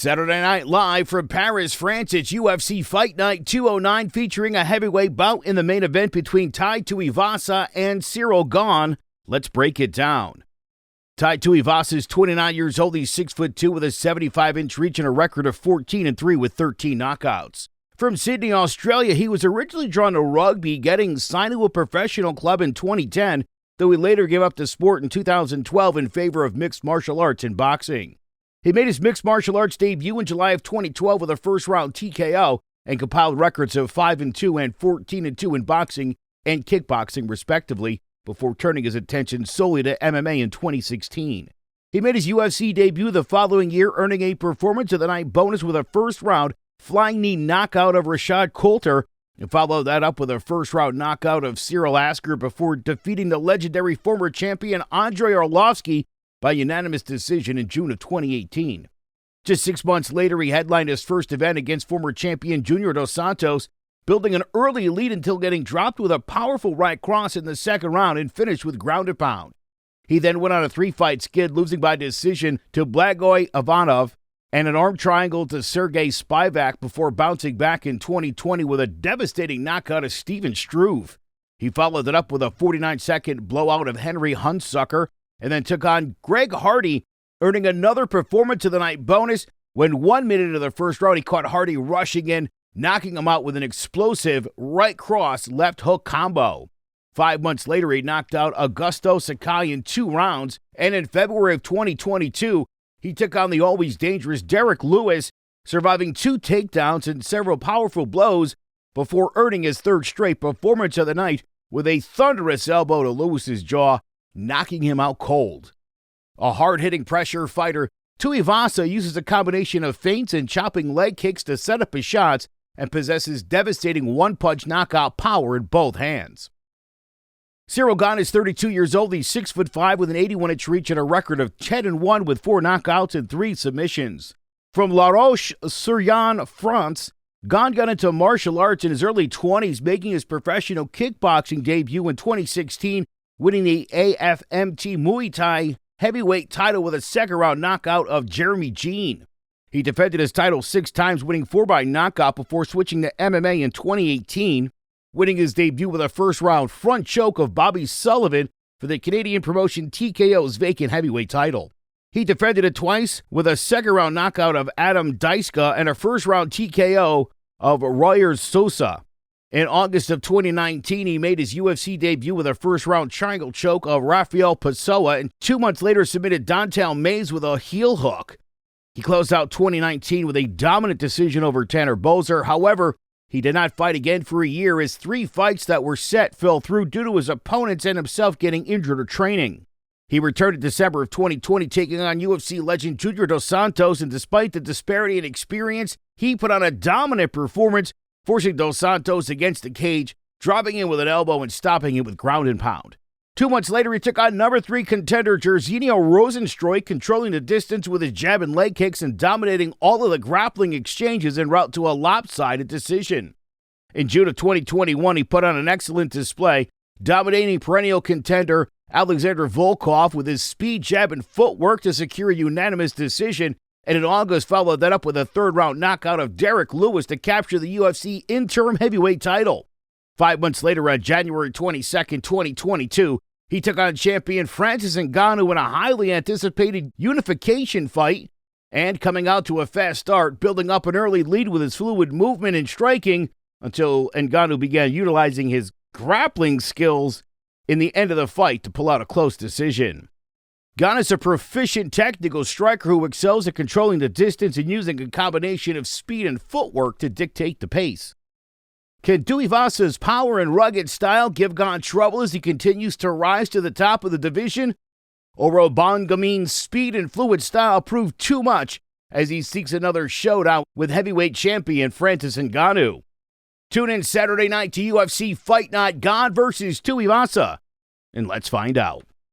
Saturday Night Live from Paris, France. It's UFC Fight Night 209 featuring a heavyweight bout in the main event between Tai Tuivasa and Cyril Gane. Let's break it down. Tai Tuivasa is 29 years old. He's 6'2" with a 75-inch reach and a record of 14-3 with 13 knockouts. From Sydney, Australia, he was originally drawn to rugby, getting signed to a professional club in 2010, though he later gave up the sport in 2012 in favor of mixed martial arts and boxing. He made his mixed martial arts debut in July of 2012 with a first-round TKO and compiled records of 5-2 and 14-2 in boxing and kickboxing, respectively, before turning his attention solely to MMA in 2016. He made his UFC debut the following year, earning a Performance of the Night bonus with a first-round flying knee knockout of Rashad Coulter, and followed that up with a first-round knockout of Cyril Asker before defeating the legendary former champion Andrei Arlovski by unanimous decision in June of 2018. Just 6 months later, he headlined his first event against former champion Junior Dos Santos, building an early lead until getting dropped with a powerful right cross in the second round and finished with ground and pound. He then went on a 3-fight skid, losing by decision to Blagoy Ivanov and an arm triangle to Sergei Spivak before bouncing back in 2020 with a devastating knockout of Stefan Struve. He followed it up with a 49-second blowout of Harry Hunsucker, and then took on Greg Hardy, earning another Performance of the Night bonus when 1 minute into the first round, he caught Hardy rushing in, knocking him out with an explosive right cross left hook combo. 5 months later, he knocked out Augusto Sakai in 2 rounds, and in February of 2022, he took on the always dangerous Derek Lewis, surviving 2 takedowns and several powerful blows before earning his 3rd straight Performance of the Night with a thunderous elbow to Lewis's jaw, knocking him out cold. A hard-hitting pressure fighter, Tuivasa uses a combination of feints and chopping leg kicks to set up his shots and possesses devastating one-punch knockout power in both hands. Cyril Gane is 32 years old. He's 6'5" with an 81-inch reach and a record of 10-1 with 4 knockouts and 3 submissions. From La Roche-sur-Yon, France, Gane got into martial arts in his early 20s, making his professional kickboxing debut in 2016, winning the AFMT Muay Thai heavyweight title with a second-round knockout of Jeremy Gane. He defended his title 6 times, winning 4 by knockout before switching to MMA in 2018, winning his debut with a first-round front choke of Bobby Sullivan for the Canadian promotion TKO's vacant heavyweight title. He defended it twice with a second-round knockout of Adam Daiska and a first-round TKO of Royer Sosa. In August of 2019, he made his UFC debut with a first-round triangle choke of Rafael Pessoa, and 2 months later submitted Dontel Mays with a heel hook. He closed out 2019 with a dominant decision over Tanner Boser. However, he did not fight again for a year, as 3 fights that were set fell through due to his opponents and himself getting injured or training. He returned in December of 2020, taking on UFC legend Junior Dos Santos, and despite the disparity in experience, he put on a dominant performance, forcing Dos Santos against the cage, dropping him with an elbow and stopping him with ground and pound. 2 months later, he took on number 3 contender Jairzinho Rozenstruik, controlling the distance with his jab and leg kicks and dominating all of the grappling exchanges en route to a lopsided decision. In June of 2021, he put on an excellent display, dominating perennial contender Alexander Volkov with his speed, jab, and footwork to secure a unanimous decision, and in August followed that up with a 3rd-round knockout of Derek Lewis to capture the UFC interim heavyweight title. 5 months later, on January 22nd, 2022, he took on champion Francis Ngannou in a highly anticipated unification fight, and coming out to a fast start, building up an early lead with his fluid movement and striking until Ngannou began utilizing his grappling skills in the end of the fight to pull out a close decision. Gane is a proficient technical striker who excels at controlling the distance and using a combination of speed and footwork to dictate the pace. Can Tuivasa's power and rugged style give Gane trouble as he continues to rise to the top of the division? Or will Bongamin's speed and fluid style prove too much as he seeks another showdown with heavyweight champion Francis Ngannou? Tune in Saturday night to UFC Fight Night, Gane versus Tuivasa, and let's find out.